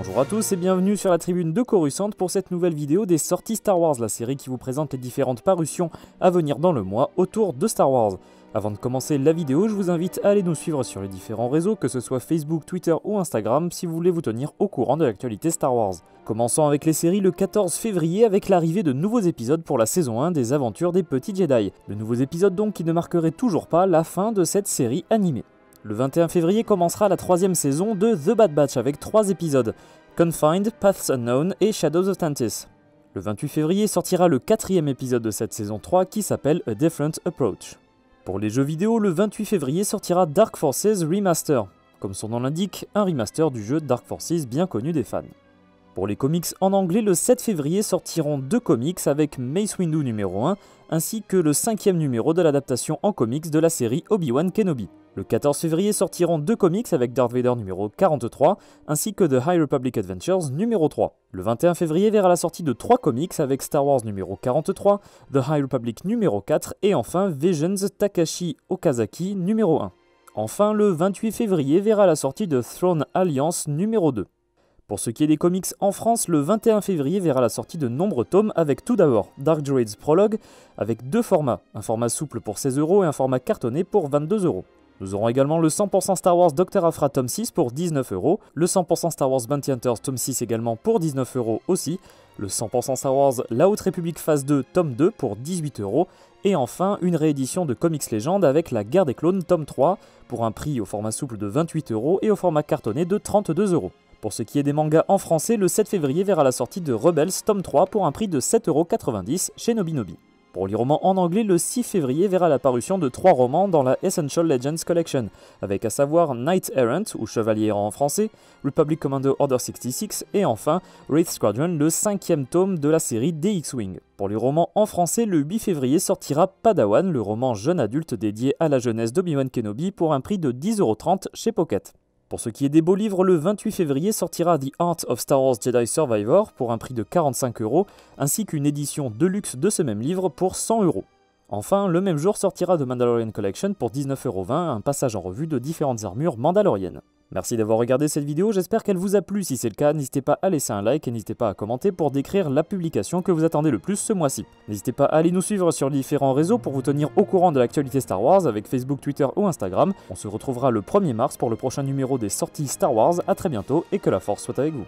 Bonjour à tous et bienvenue sur la tribune de Coruscant pour cette nouvelle vidéo des sorties Star Wars, la série qui vous présente les différentes parutions à venir dans le mois autour de Star Wars. Avant de commencer la vidéo, je vous invite à aller nous suivre sur les différents réseaux, que ce soit Facebook, Twitter ou Instagram, si vous voulez vous tenir au courant de l'actualité Star Wars. Commençons avec les séries le 14 février avec l'arrivée de nouveaux épisodes pour la saison 1 des aventures des petits Jedi. De nouveaux épisodes donc qui ne marqueraient toujours pas la fin de cette série animée. Le 21 février commencera la troisième saison de The Bad Batch avec 3 épisodes, Confined, Paths Unknown et Shadows of Tantis. Le 28 février sortira le 4e épisode de cette saison 3 qui s'appelle A Different Approach. Pour les jeux vidéo, le 28 février sortira Dark Forces Remaster, comme son nom l'indique, un remaster du jeu Dark Forces bien connu des fans. Pour les comics en anglais, le 7 février sortiront 2 comics avec Mace Windu numéro 1, ainsi que le 5e numéro de l'adaptation en comics de la série Obi-Wan Kenobi. Le 14 février sortiront 2 comics avec Darth Vader numéro 43, ainsi que The High Republic Adventures numéro 3. Le 21 février verra la sortie de 3 comics avec Star Wars numéro 43, The High Republic numéro 4 et enfin Visions Takashi Okazaki numéro 1. Enfin, le 28 février verra la sortie de Throne Alliance numéro 2. Pour ce qui est des comics en France, le 21 février verra la sortie de nombreux tomes avec tout d'abord Dark Droids Prologue avec 2 formats, un format souple pour 16€ et un format cartonné pour 22€. Nous aurons également le 100% Star Wars Dr. Aphra tome 6 pour 19€, le 100% Star Wars Bounty Hunters tome 6 également pour 19€ aussi, le 100% Star Wars La Haute République phase 2 tome 2 pour 18€, et enfin une réédition de Comics Legend avec La Guerre des Clones tome 3 pour un prix au format souple de 28€ et au format cartonné de 32€. Pour ce qui est des mangas en français, le 7 février verra la sortie de Rebels tome 3 pour un prix de 7,90€ chez Nobinobi. Pour les romans en anglais, le 6 février verra la parution de 3 romans dans la Essential Legends Collection, avec à savoir Knight Errant, ou Chevalier errant en français, Republic Commando Order 66, et enfin Wraith Squadron, le 5e tome de la série des X-Wing. Pour les romans en français, le 8 février sortira Padawan, le roman jeune adulte dédié à la jeunesse d'Obi-Wan Kenobi pour un prix de 10,30€ chez Pocket. Pour ce qui est des beaux livres, le 28 février sortira The Art of Star Wars Jedi Survivor pour un prix de 45€, ainsi qu'une édition deluxe de ce même livre pour 100€. Enfin, le même jour sortira The Mandalorian Collection pour 19,20€, un passage en revue de différentes armures mandaloriennes. Merci d'avoir regardé cette vidéo, j'espère qu'elle vous a plu. Si c'est le cas, n'hésitez pas à laisser un like et n'hésitez pas à commenter pour décrire la publication que vous attendez le plus ce mois-ci. N'hésitez pas à aller nous suivre sur les différents réseaux pour vous tenir au courant de l'actualité Star Wars avec Facebook, Twitter ou Instagram. On se retrouvera le 1er mars pour le prochain numéro des sorties Star Wars. A très bientôt et que la force soit avec vous.